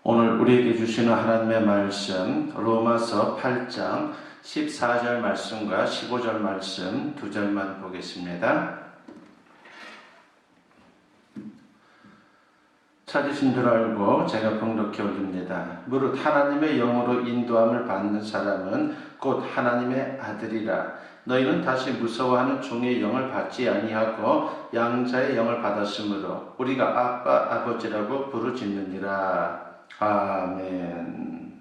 오늘 우리에게 주시는 하나님의 말씀 로마서 8장 14절 말씀과 15절 말씀 두 절만 보겠습니다. 찾으신 줄 알고 제가 공독해 올립니다. 무릇 하나님의 영으로 인도함을 받는 사람은 곧 하나님의 아들이라. 너희는 다시 무서워하는 종의 영을 받지 아니하고 양자의 영을 받았으므로 우리가 아빠 아버지라고 부르짖느니라. 아멘.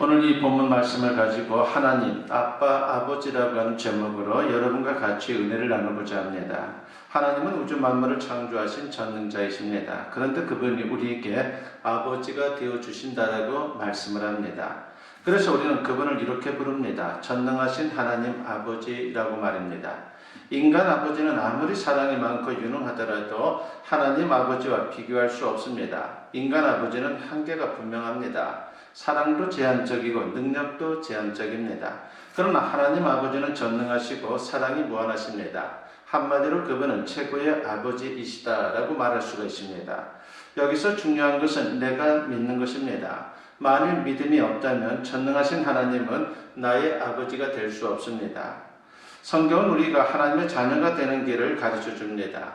오늘 이 본문 말씀을 가지고 하나님, 아빠, 아버지라고 하는 제목으로 여러분과 같이 은혜를 나누고자 합니다. 하나님은 우주 만물을 창조하신 전능자이십니다. 그런데 그분이 우리에게 아버지가 되어주신다라고 말씀을 합니다. 그래서 우리는 그분을 이렇게 부릅니다. 전능하신 하나님 아버지라고 말입니다. 인간 아버지는 아무리 사랑이 많고 유능하더라도 하나님 아버지와 비교할 수 없습니다. 인간 아버지는 한계가 분명합니다. 사랑도 제한적이고 능력도 제한적입니다. 그러나 하나님 아버지는 전능하시고 사랑이 무한하십니다. 한마디로 그분은 최고의 아버지이시다라고 말할 수가 있습니다. 여기서 중요한 것은 내가 믿는 것입니다. 만일 믿음이 없다면 전능하신 하나님은 나의 아버지가 될 수 없습니다. 성경은 우리가 하나님의 자녀가 되는 길을 가르쳐 줍니다.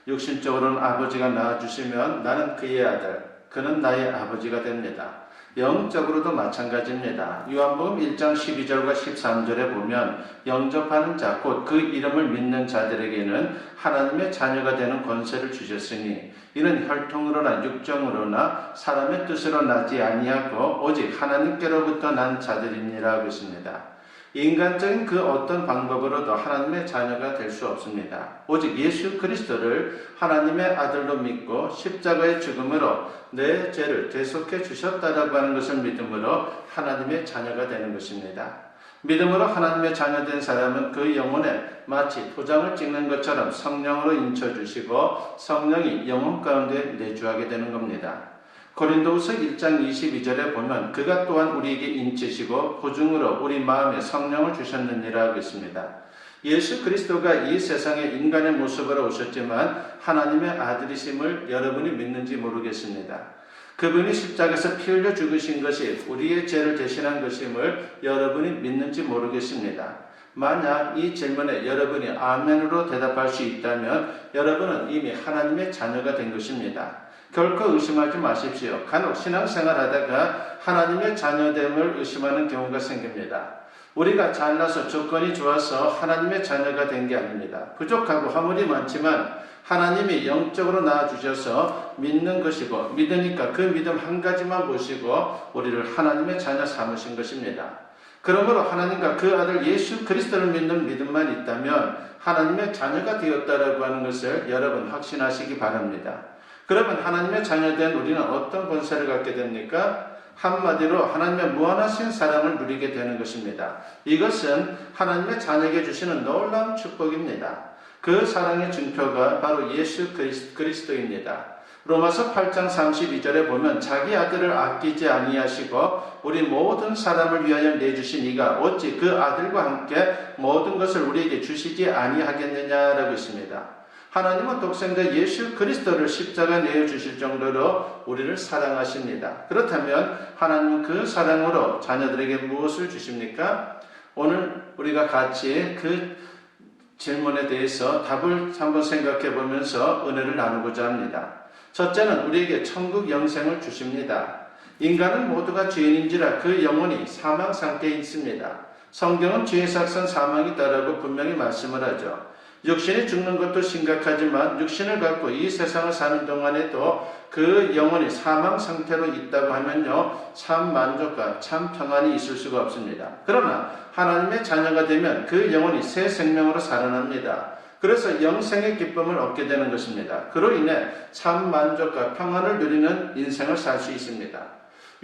육신적으로는 아버지가 낳아주시면 나는 그의 아들, 그는 나의 아버지가 됩니다. 영적으로도 마찬가지입니다. 요한복음 1장 12절과 13절에 보면 영접하는 자, 곧 그 이름을 믿는 자들에게는 하나님의 자녀가 되는 권세를 주셨으니 이는 혈통으로나 육정으로나 사람의 뜻으로 나지 아니하고 오직 하나님께로부터 난 자들이니라 그랬습니다. 인간적인 그 어떤 방법으로도 하나님의 자녀가 될 수 없습니다. 오직 예수 그리스도를 하나님의 아들로 믿고 십자가의 죽음으로 내 죄를 대속해 주셨다라고 하는 것을 믿음으로 하나님의 자녀가 되는 것입니다. 믿음으로 하나님의 자녀된 사람은 그 영혼에 마치 도장을 찍는 것처럼 성령으로 인쳐주시고 성령이 영혼 가운데 내주하게 되는 겁니다. 고린도후서 1장 22절에 보면 그가 또한 우리에게 인치시고 보증으로 우리 마음에 성령을 주셨느니라 하겠습니다. 예수 그리스도가 이 세상에 인간의 모습으로 오셨지만 하나님의 아들이심을 여러분이 믿는지 모르겠습니다. 그분이 십자가에서 피 흘려 죽으신 것이 우리의 죄를 대신한 것임을 여러분이 믿는지 모르겠습니다. 만약 이 질문에 여러분이 아멘으로 대답할 수 있다면 여러분은 이미 하나님의 자녀가 된 것입니다. 결코 의심하지 마십시오. 간혹 신앙생활 하다가 하나님의 자녀됨을 의심하는 경우가 생깁니다. 우리가 잘나서 조건이 좋아서 하나님의 자녀가 된 게 아닙니다. 부족하고 허물이 많지만 하나님이 영적으로 낳아주셔서 믿는 것이고 믿으니까 그 믿음 한 가지만 보시고 우리를 하나님의 자녀 삼으신 것입니다. 그러므로 하나님과 그 아들 예수 그리스도를 믿는 믿음만 있다면 하나님의 자녀가 되었다라고 하는 것을 여러분 확신하시기 바랍니다. 그러면 하나님의 자녀된 우리는 어떤 권세를 갖게 됩니까? 한마디로 하나님의 무한하신 사랑을 누리게 되는 것입니다. 이것은 하나님의 자녀에게 주시는 놀라운 축복입니다. 그 사랑의 증표가 바로 예수 그리스도입니다. 로마서 8장 32절에 보면 자기 아들을 아끼지 아니하시고 우리 모든 사람을 위하여 내주신 이가 어찌 그 아들과 함께 모든 것을 우리에게 주시지 아니하겠느냐라고 있습니다. 하나님은 독생자 예수 그리스도를 십자가에 내어주실 정도로 우리를 사랑하십니다. 그렇다면 하나님은 그 사랑으로 자녀들에게 무엇을 주십니까? 오늘 우리가 같이 그 질문에 대해서 답을 한번 생각해 보면서 은혜를 나누고자 합니다. 첫째는 우리에게 천국 영생을 주십니다. 인간은 모두가 죄인인지라 그 영혼이 사망 상태에 있습니다. 성경은 죄의 삭선 사망이다라고 분명히 말씀을 하죠. 육신이 죽는 것도 심각하지만 육신을 갖고 이 세상을 사는 동안에도 그 영혼이 사망 상태로 있다고 하면요, 참 만족과 참 평안이 있을 수가 없습니다. 그러나 하나님의 자녀가 되면 그 영혼이 새 생명으로 살아납니다. 그래서 영생의 기쁨을 얻게 되는 것입니다. 그로 인해 참 만족과 평안을 누리는 인생을 살 수 있습니다.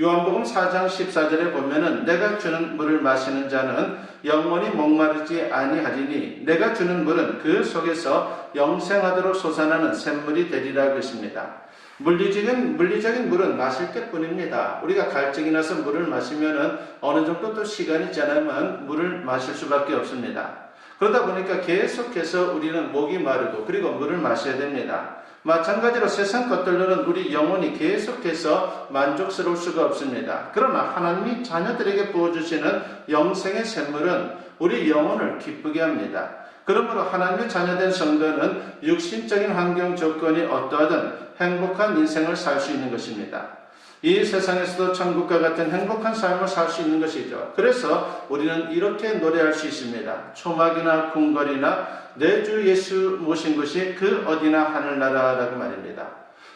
요한복음 4장 14절에 보면은 내가 주는 물을 마시는 자는 영원히 목마르지 아니하리니 내가 주는 물은 그 속에서 영생하도록 솟아나는 샘물이 되리라 그랬습니다. 물리적인 물은 마실 때뿐입니다. 우리가 갈증이 나서 물을 마시면은 어느 정도 또 시간이 지나면 물을 마실 수밖에 없습니다. 그러다 보니까 계속해서 우리는 목이 마르고 그리고 물을 마셔야 됩니다. 마찬가지로 세상 것들로는 우리 영혼이 계속해서 만족스러울 수가 없습니다. 그러나 하나님이 자녀들에게 부어주시는 영생의 샘물은 우리 영혼을 기쁘게 합니다. 그러므로 하나님의 자녀된 성도는 육신적인 환경 조건이 어떠하든 행복한 인생을 살 수 있는 것입니다. 이 세상에서도 천국과 같은 행복한 삶을 살 수 있는 것이죠. 그래서 우리는 이렇게 노래할 수 있습니다. 초막이나 궁궐이나 내 주 예수 모신 것이 그 어디나 하늘나라라고 말입니다.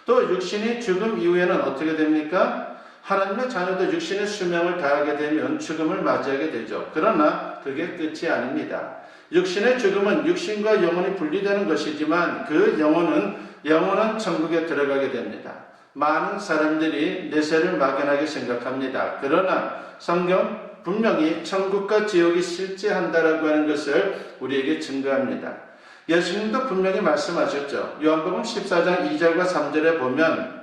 또 육신이 죽음 이후에는 어떻게 됩니까? 하나님의 자녀도 육신의 수명을 다하게 되면 죽음을 맞이하게 되죠. 그러나 그게 끝이 아닙니다. 육신의 죽음은 육신과 영혼이 분리되는 것이지만 그 영혼은 영원한 천국에 들어가게 됩니다. 많은 사람들이 내세를 막연하게 생각합니다. 그러나 성경 분명히 천국과 지옥이 실제한다라고 하는 것을 우리에게 증거합니다. 예수님도 분명히 말씀하셨죠. 요한복음 14장 2절과 3절에 보면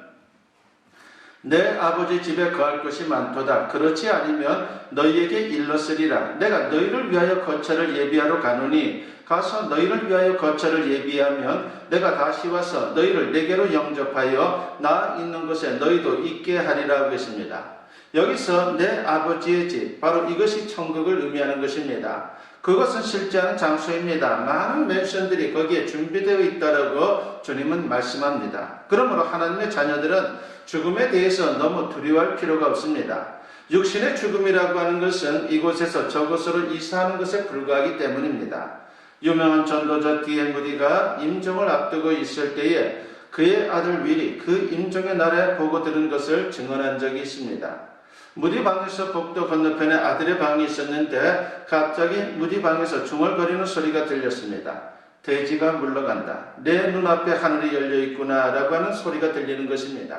내 아버지 집에 거할 것이 많도다. 그렇지 않으면 너희에게 일렀으리라. 내가 너희를 위하여 거처를 예비하러 가노니 가서 너희를 위하여 거처를 예비하면 내가 다시 와서 너희를 내게로 영접하여 나 있는 곳에 너희도 있게 하리라 하고 있습니다. 여기서 내 아버지의 집, 바로 이것이 천국을 의미하는 것입니다. 그것은 실제하는 장소입니다. 많은 맨션들이 거기에 준비되어 있다라고 주님은 말씀합니다. 그러므로 하나님의 자녀들은 죽음에 대해서 너무 두려워할 필요가 없습니다. 육신의 죽음이라고 하는 것은 이곳에서 저곳으로 이사하는 것에 불과하기 때문입니다. 유명한 전도자 D.L. 무디가 임종을 앞두고 있을 때에 그의 아들 윌이 그 임종의 날에 보고 들은 것을 증언한 적이 있습니다. 무디 방에서 복도 건너편에 아들의 방이 있었는데 갑자기 무디 방에서 중얼거리는 소리가 들렸습니다. 돼지가 물러간다. 내 눈앞에 하늘이 열려있구나 라고 하는 소리가 들리는 것입니다.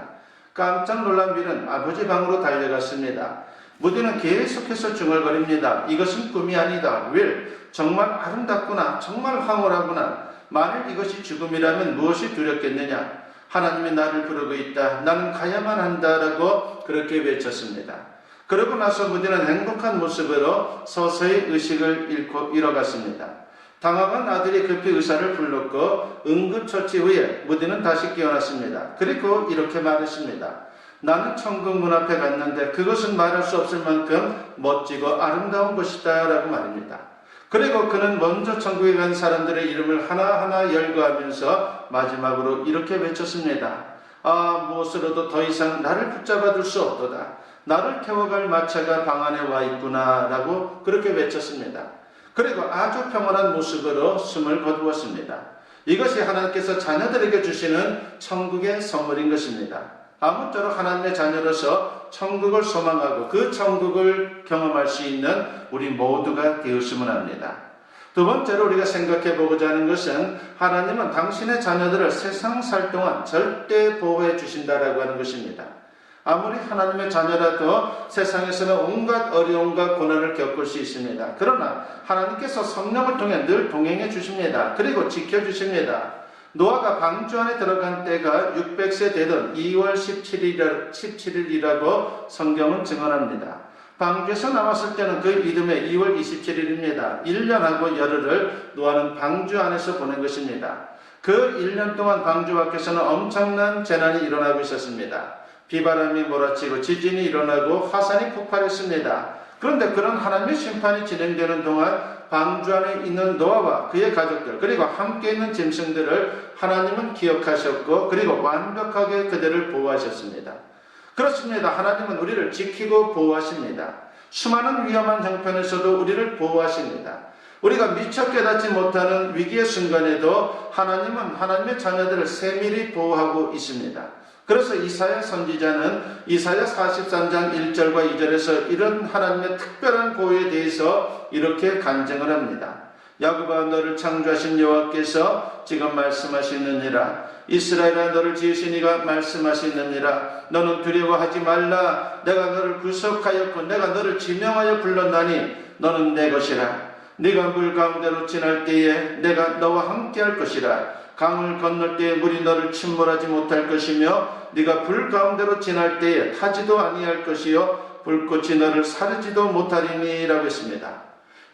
깜짝 놀란 윌은 아버지 방으로 달려갔습니다. 무디는 계속해서 중얼거립니다. 이것은 꿈이 아니다. 윌, 정말 아름답구나. 정말 황홀하구나. 만일 이것이 죽음이라면 무엇이 두렵겠느냐. 하나님이 나를 부르고 있다. 나는 가야만 한다라고 그렇게 외쳤습니다. 그러고 나서 무디는 행복한 모습으로 서서히 의식을 잃어갔습니다. 당황한 아들이 급히 의사를 불렀고 응급처치 후에 무디는 다시 깨어났습니다. 그리고 이렇게 말했습니다. 나는 천국 문 앞에 갔는데 그것은 말할 수 없을 만큼 멋지고 아름다운 곳이다 라고 말입니다. 그리고 그는 먼저 천국에 간 사람들의 이름을 하나하나 열거하면서 마지막으로 이렇게 외쳤습니다. 아, 무엇으로도 더 이상 나를 붙잡아 둘 수 없도다. 나를 태워갈 마차가 방 안에 와 있구나 라고 그렇게 외쳤습니다. 그리고 아주 평온한 모습으로 숨을 거두었습니다. 이것이 하나님께서 자녀들에게 주시는 천국의 선물인 것입니다. 아무쪼록 하나님의 자녀로서 천국을 소망하고 그 천국을 경험할 수 있는 우리 모두가 되었으면 합니다. 두 번째로 우리가 생각해 보고자 하는 것은 하나님은 당신의 자녀들을 세상 살 동안 절대 보호해 주신다라고 하는 것입니다. 아무리 하나님의 자녀라도 세상에서는 온갖 어려움과 고난을 겪을 수 있습니다. 그러나 하나님께서 성령을 통해 늘 동행해 주십니다. 그리고 지켜주십니다. 노아가 방주 안에 들어간 때가 600세 되던 2월 17일이라고 성경은 증언합니다. 방주에서 나왔을 때는 그 이듬해 2월 27일입니다. 1년하고 열흘을 노아는 방주 안에서 보낸 것입니다. 그 1년 동안 방주 밖에서는 엄청난 재난이 일어나고 있었습니다. 비바람이 몰아치고 지진이 일어나고 화산이 폭발했습니다. 그런데 그런 하나님의 심판이 진행되는 동안 방주 안에 있는 노아와 그의 가족들 그리고 함께 있는 짐승들을 하나님은 기억하셨고 그리고 완벽하게 그들을 보호하셨습니다. 그렇습니다. 하나님은 우리를 지키고 보호하십니다. 수많은 위험한 형편에서도 우리를 보호하십니다. 우리가 미처 깨닫지 못하는 위기의 순간에도 하나님은 하나님의 자녀들을 세밀히 보호하고 있습니다. 그래서 이사야 선지자는 이사야 43장 1절과 2절에서 이런 하나님의 특별한 보호에 대해서 이렇게 간증을 합니다. 야곱아 너를 창조하신 여호와께서 지금 말씀하시느니라. 이스라엘아 너를 지으신 이가 말씀하시느니라. 너는 두려워하지 말라. 내가 너를 구속하였고 내가 너를 지명하여 불렀나니 너는 내 것이라. 네가 물 가운데로 지날 때에 내가 너와 함께할 것이라. 강을 건널 때에 물이 너를 침몰하지 못할 것이며 네가 불 가운데로 지날 때에 타지도 아니할 것이요 불꽃이 너를 사르지도 못하리니 라고 했습니다.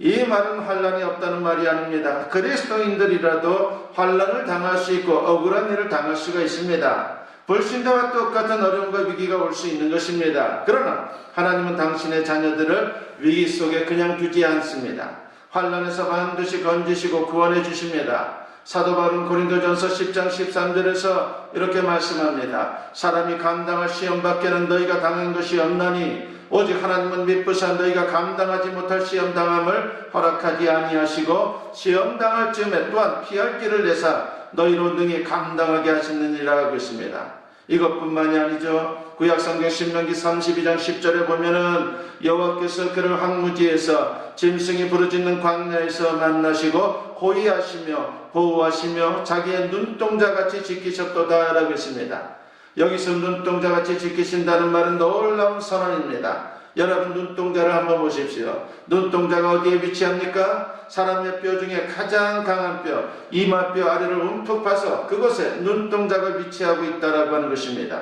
이 말은 환난이 없다는 말이 아닙니다. 그리스도인들이라도 환난을 당할 수 있고 억울한 일을 당할 수가 있습니다. 불신자와 똑같은 어려움과 위기가 올 수 있는 것입니다. 그러나 하나님은 당신의 자녀들을 위기 속에 그냥 두지 않습니다. 환난에서 반드시 건지시고 구원해 주십니다. 사도 바울은 고린도전서 10장 13절에서 이렇게 말씀합니다. 사람이 감당할 시험밖에는 너희가 당한 것이 없나니 오직 하나님은 미쁘사 너희가 감당하지 못할 시험당함을 허락하지 아니하시고 시험당할 즈음에 또한 피할 길을 내사 너희로 능히 감당하게 하시느니라 하고 있습니다. 이것뿐만이 아니죠. 구약성경 신명기 32장 10절에 보면은 여호와께서 그를 황무지에서 짐승이 부르짖는 광야에서 만나시고 호위하시며 보호하시며 자기의 눈동자같이 지키셨도다 라고 했습니다. 여기서 눈동자같이 지키신다는 말은 놀라운 선언입니다. 여러분 눈동자를 한번 보십시오. 눈동자가 어디에 위치합니까? 사람의 뼈 중에 가장 강한 뼈, 이마뼈 아래를 움푹 파서 그곳에 눈동자가 위치하고 있다라고 하는 것입니다.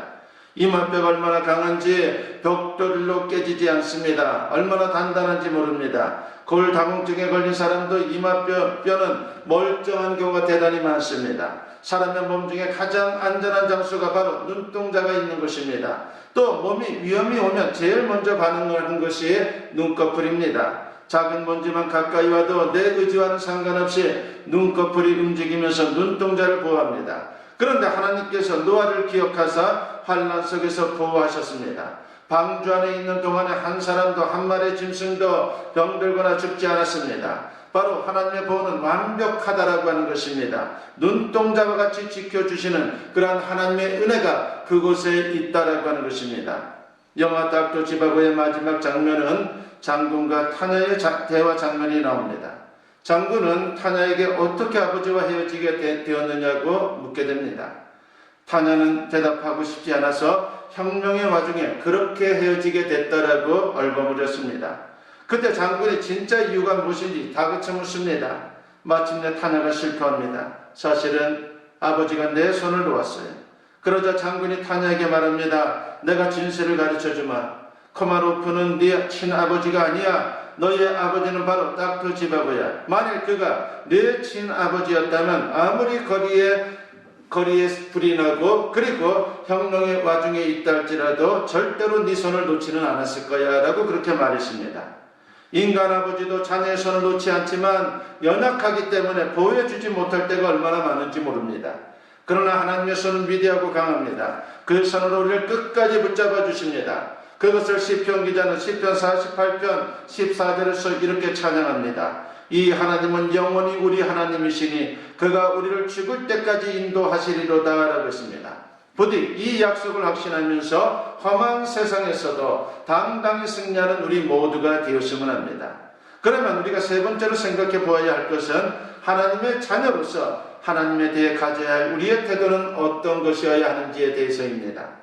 이마뼈가 얼마나 강한지 벽돌로 깨지지 않습니다. 얼마나 단단한지 모릅니다. 골다공증에 걸린 사람도 이마뼈는 멀쩡한 경우가 대단히 많습니다. 사람의 몸 중에 가장 안전한 장소가 바로 눈동자가 있는 것입니다. 또 몸이 위험이 오면 제일 먼저 반응하는 것이 눈꺼풀입니다. 작은 먼지만 가까이 와도 내 의지와는 상관없이 눈꺼풀이 움직이면서 눈동자를 보호합니다. 그런데 하나님께서 노아를 기억하사 환난 속에서 보호하셨습니다. 방주 안에 있는 동안에 한 사람도 한 마리의 짐승도 병들거나 죽지 않았습니다. 바로 하나님의 보호는 완벽하다라고 하는 것입니다. 눈동자와 같이 지켜주시는 그러한 하나님의 은혜가 그곳에 있다라고 하는 것입니다. 영화 닥터 지바고의 마지막 장면은 장군과 타녀의 대화 장면이 나옵니다. 장군은 타녀에게 어떻게 아버지와 헤어지게 되었느냐고 묻게 됩니다. 타녀는 대답하고 싶지 않아서 혁명의 와중에 그렇게 헤어지게 됐다라고 얼버무렸습니다. 그때 장군이 진짜 이유가 무엇인지 다그쳐 묻습니다. 마침내 타녀가 실토합니다. 사실은 아버지가 내 손을 놓았어요. 그러자 장군이 타녀에게 말합니다. 내가 진실을 가르쳐주마. 코마로프는 네 친아버지가 아니야. 너의 아버지는 바로 닥터 지바고야. 만일 그가 네 친아버지였다면 아무리 거리에 불이 나고 그리고 혁명의 와중에 있다 할지라도 절대로 네 손을 놓지는 않았을 거야 라고 그렇게 말했습니다. 인간 아버지도 자녀의 손을 놓지 않지만 연약하기 때문에 보호해주지 못할 때가 얼마나 많은지 모릅니다. 그러나 하나님의 손은 위대하고 강합니다. 그 손으로 우리를 끝까지 붙잡아 주십니다. 그것을 시편 기자는 시편 48편 14절에서 이렇게 찬양합니다. 이 하나님은 영원히 우리 하나님이시니 그가 우리를 죽을 때까지 인도하시리로다 라고 했습니다. 부디 이 약속을 확신하면서 험한 세상에서도 당당히 승리하는 우리 모두가 되었으면 합니다. 그러면 우리가 세 번째로 생각해 보아야 할 것은 하나님의 자녀로서 하나님에 대해 가져야 할 우리의 태도는 어떤 것이어야 하는지에 대해서입니다.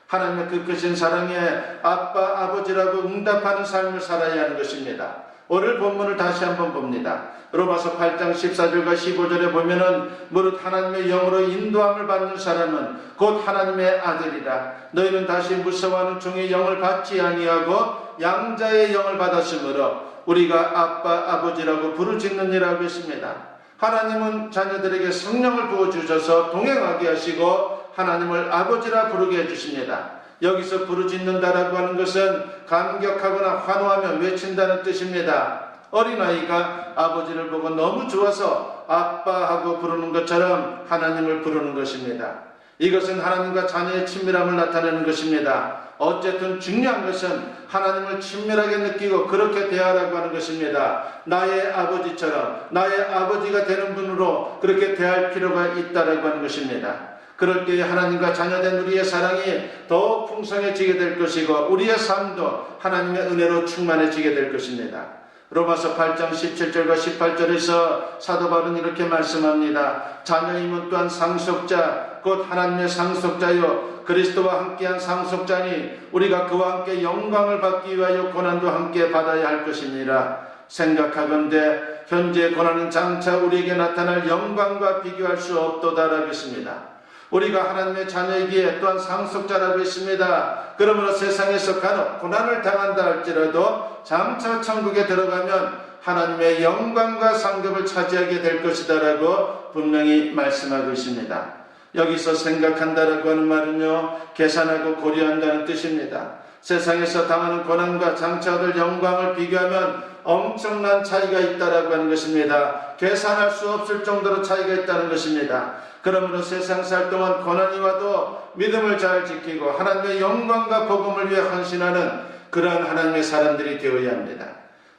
하나님의 그 크신 사랑에 아빠, 아버지라고 응답하는 삶을 살아야 하는 것입니다. 오늘 본문을 다시 한번 봅니다. 로마서 8장 14절과 15절에 보면은 무릇 하나님의 영으로 인도함을 받는 사람은 곧 하나님의 아들이라. 너희는 다시 무서워하는 종의 영을 받지 아니하고 양자의 영을 받았으므로 우리가 아빠, 아버지라고 부르짖느니라고 했습니다. 하나님은 자녀들에게 성령을 부어주셔서 동행하게 하시고 하나님을 아버지라 부르게 해주십니다. 여기서 부르짖는다라고 하는 것은 감격하거나 환호하며 외친다는 뜻입니다. 어린아이가 아버지를 보고 너무 좋아서 아빠하고 부르는 것처럼 하나님을 부르는 것입니다. 이것은 하나님과 자녀의 친밀함을 나타내는 것입니다. 어쨌든 중요한 것은 하나님을 친밀하게 느끼고 그렇게 대하라고 하는 것입니다. 나의 아버지처럼 나의 아버지가 되는 분으로 그렇게 대할 필요가 있다라고 하는 것입니다. 그럴 때에 하나님과 자녀된 우리의 사랑이 더욱 풍성해지게 될 것이고 우리의 삶도 하나님의 은혜로 충만해지게 될 것입니다. 로마서 8장 17절과 18절에서 사도 바울은 이렇게 말씀합니다. 자녀임은 또한 상속자 곧 하나님의 상속자요 그리스도와 함께한 상속자니 우리가 그와 함께 영광을 받기 위하여 고난도 함께 받아야 할 것이니라. 생각하건대 현재 고난은 장차 우리에게 나타날 영광과 비교할 수 없도다라고 했습니다. 우리가 하나님의 자녀이기에 또한 상속자라고 했습니다. 그러므로 세상에서 간혹 고난을 당한다 할지라도 장차 천국에 들어가면 하나님의 영광과 상급을 차지하게 될 것이다라고 분명히 말씀하고 있습니다. 여기서 생각한다라고 하는 말은요, 계산하고 고려한다는 뜻입니다. 세상에서 당하는 고난과 장차 얻을 영광을 비교하면 엄청난 차이가 있다라고 하는 것입니다. 계산할 수 없을 정도로 차이가 있다는 것입니다. 그러므로 세상 살 동안 고난이 와도 믿음을 잘 지키고 하나님의 영광과 복음을 위해 헌신하는 그러한 하나님의 사람들이 되어야 합니다.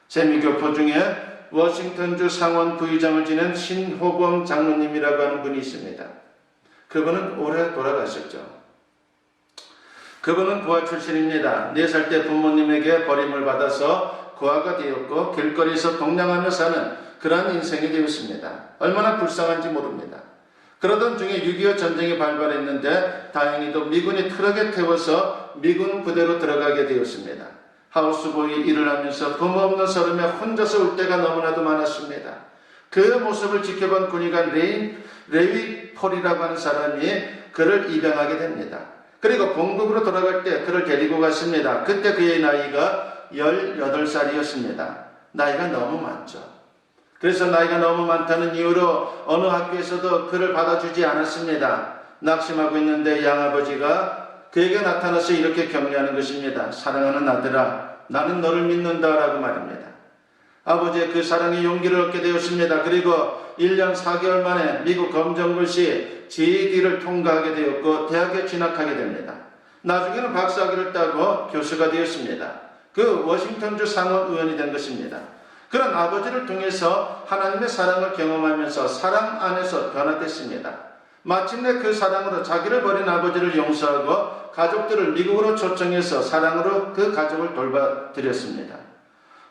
재미교포 중에 워싱턴주 상원 부의장을 지낸 신호범 장로님이라고 하는 분이 있습니다. 그분은 올해 돌아가셨죠. 그분은 고아 출신입니다. 4살 때 부모님에게 버림을 받아서 고아가 되었고 길거리에서 동냥하며 사는 그러한 인생이 되었습니다. 얼마나 불쌍한지 모릅니다. 그러던 중에 6.25 전쟁이 발발했는데 다행히도 미군이 트럭에 태워서 미군 부대로 들어가게 되었습니다. 하우스보이 일을 하면서 부모 없는 서름에 혼자서 울 때가 너무나도 많았습니다. 그 모습을 지켜본 군의관 레위 폴이라고 하는 사람이 그를 입양하게 됩니다. 그리고 본국으로 돌아갈 때 그를 데리고 갔습니다. 그때 그의 나이가 18살이었습니다. 나이가 너무 많죠. 그래서 나이가 너무 많다는 이유로 어느 학교에서도 그를 받아주지 않았습니다. 낙심하고 있는데 양아버지가 그에게 나타나서 이렇게 격려하는 것입니다. 사랑하는 아들아, 나는 너를 믿는다라고 말입니다. 아버지의 그 사랑에 용기를 얻게 되었습니다. 그리고 1년 4개월 만에 미국 검정고시 GED를 통과하게 되었고 대학에 진학하게 됩니다. 나중에는 박사학위를 따고 교수가 되었습니다. 그 워싱턴주 상원 의원이 된 것입니다. 그런 아버지를 통해서 하나님의 사랑을 경험하면서 사랑 안에서 변화됐습니다. 마침내 그 사랑으로 자기를 버린 아버지를 용서하고 가족들을 미국으로 초청해서 사랑으로 그 가족을 돌봐드렸습니다.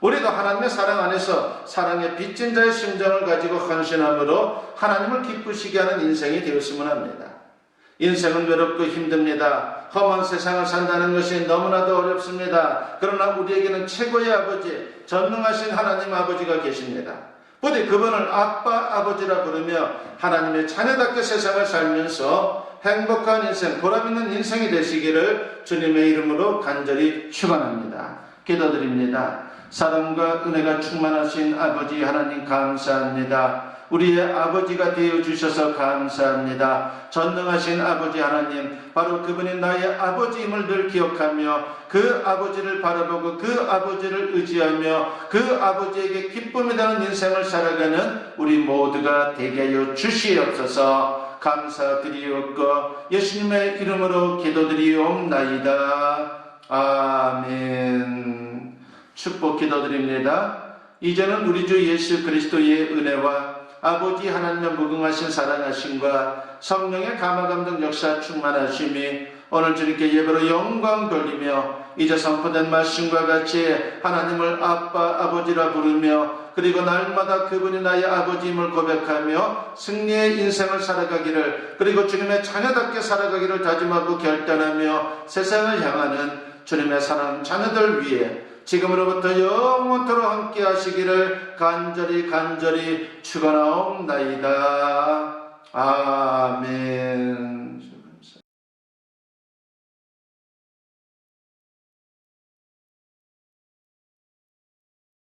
우리도 하나님의 사랑 안에서 사랑의 빚진 자의 심정을 가지고 헌신함으로 하나님을 기쁘시게 하는 인생이 되었으면 합니다. 인생은 외롭고 힘듭니다. 험한 세상을 산다는 것이 너무나도 어렵습니다. 그러나 우리에게는 최고의 아버지, 전능하신 하나님 아버지가 계십니다. 부디 그분을 아빠, 아버지라 부르며 하나님의 자녀답게 세상을 살면서 행복한 인생, 보람있는 인생이 되시기를 주님의 이름으로 간절히 축원합니다. 기도드립니다. 사랑과 은혜가 충만하신 아버지 하나님 감사합니다. 우리의 아버지가 되어주셔서 감사합니다. 전능하신 아버지 하나님, 바로 그분이 나의 아버지임을 늘 기억하며 그 아버지를 바라보고 그 아버지를 의지하며 그 아버지에게 기쁨이 되는 인생을 살아가는 우리 모두가 되게 하여 주시옵소서. 감사드리옵고 예수님의 이름으로 기도드리옵나이다. 아멘. 축복 기도드립니다. 이제는 우리 주 예수 그리스도의 은혜와 아버지 하나님의 무궁하신 사랑하심과 성령의 감화감동 역사 충만하심이 오늘 주님께 예배로 영광 돌리며 이제 선포된 말씀과 같이 하나님을 아빠 아버지라 부르며 그리고 날마다 그분이 나의 아버지임을 고백하며 승리의 인생을 살아가기를, 그리고 주님의 자녀답게 살아가기를 다짐하고 결단하며 세상을 향하는 주님의 사랑 자녀들 위해 지금으로부터 영원토록 함께 하시기를 간절히 축원하옵나이다.